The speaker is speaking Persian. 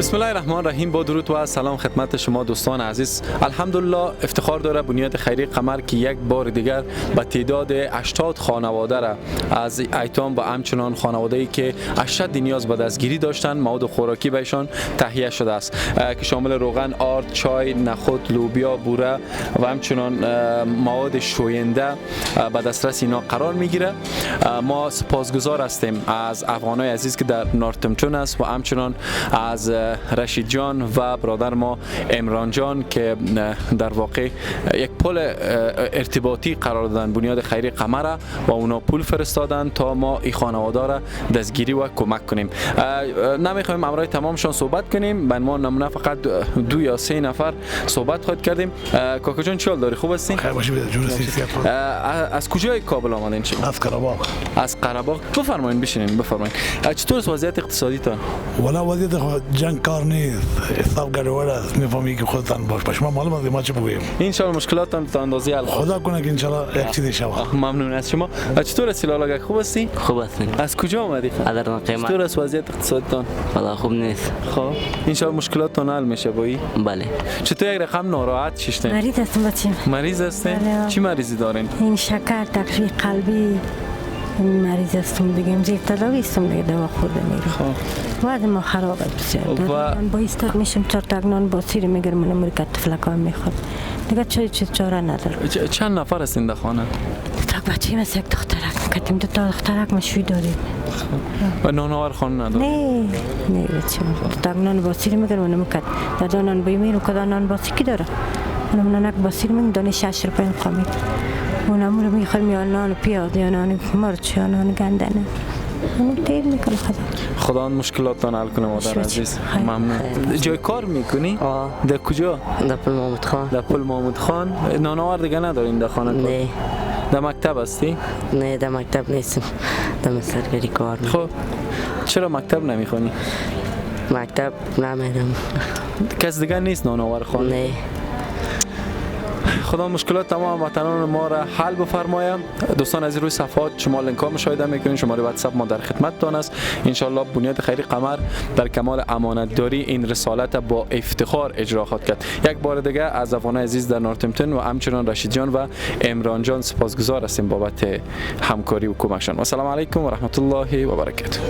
بسم الله الرحمن الرحیم. با درود و سلام خدمت شما دوستان عزیز. الحمدلله افتخار داره بنیاد خیری قمر که یک بار دیگر به تعداد 80 خانواده را از ایتام و همچنان خانواده‌ای که اشد نیاز به دستگیری داشتن مواد خوراکی بهشان تهیه شده است که شامل روغن، آرد، چای، نخود، لوبیا، بوره و همچنان مواد شوینده به دسترس اینا قرار میگیره. ما سپاسگزار هستیم از افغانای عزیز که در نورتمپتون است و همچنان از رشید جان و برادر ما عمران جان که در واقع یک پل ارتباطی قرار دادن بنیاد خیری قمر و اونا پول فرستادن تا ما این خانواده را دستگیری و کمک کنیم. نمیخوایم امرای تمامشان صحبت کنیم، به عنوان نمونه فقط 2 یا 3 نفر صحبت خواهد کردیم. کاکا جان چی حال داری؟ خوب هستی؟ خیر باشی جون سیاست. از کجای کابل آمدین شما؟ از قره‌باغ. از قره‌باغ. بفرمایید بشینین بفرمایید. چطور است وضعیت اقتصادی تا؟ والا وضعیت جنگ کار نیست، حساب گډوډ است. میفهمی که خودتان باش شما معلوم است ما چه بگویم. ان شاء الله مشکلاتتان تا اندازه حل خدا کنه که ان شاء الله یک چیزی شود. ممنون از شما. چطور است لالا؟ خوب هستی؟ خوب هستم. از کجا آمدی؟ در قیمت. چطور است وضعیت اقتصادیتان؟ والا خوب نیست. خب ان شاء الله مشکلاتتان حل میشه با این. بله. چطور یک رقم ناراحت شدین؟ مریض هستم بچه‌م. مریض هستین؟ بله. چی مریضی دارین؟ این شکر، تکلیف قلبی مریض هستم دیگه. زیر تداوی هستم دیگه، دوا خورده میرم. خب وضع ما خراب است بسیار. و من با ایستاد میشم 4 تا نان با سیر میگیرم، من که تفلکا میخواد دیگه. چاره ندارم. چند نفر هستین در خانه؟ تا بچه‌م است، یک دخترک کتیم، 2 تا دخترک مشوی داریم. و نانآور خانه نداره؟ نه بچه‌م. 2 تا نان با سیر میگیرم، من که دو نان میرم، کدا نان با سیر کی داره؟ من نک با سیر میگیرم، دانه 6 روپیه قیمت. اونم رو میخورم، یا نان پیاده یا نان مرچ یا نان گندنه. اون تیر میکنه. خدا اون مشکلاتتان حل کنه مادر عزیز. ممنون. جای کار میکنی؟ در کجا؟ در پل محمود خان. در پل محمود خان. نانآور دیگه ندارین در خانه؟ نه. در مکتب هستی؟ نه در مکتب نیستم، در مسترگری کار میکنم. خب چرا مکتب نمیخونی؟ مکتب نمیرم. کس دیگه نیست نانآور خان؟ نه. خدا مشکلات تمام وطنان ما را حل بفرماید. دوستان از روی صفحات شما لینک ها مشاهده میکنین، شماره واتساپ ما در خدمتتان است. ان شاء الله بنیاد خیری قمر در کمال امانت داری این رسالت با افتخار اجرا خواهد کرد. یک بار دیگه از افغانای عزیز در نورتمپتون و همچنان رشید جان و عمران جان سپاسگزار هستیم بابت همکاری و کمکشان. و السلام علیکم و رحمت الله و برکاته.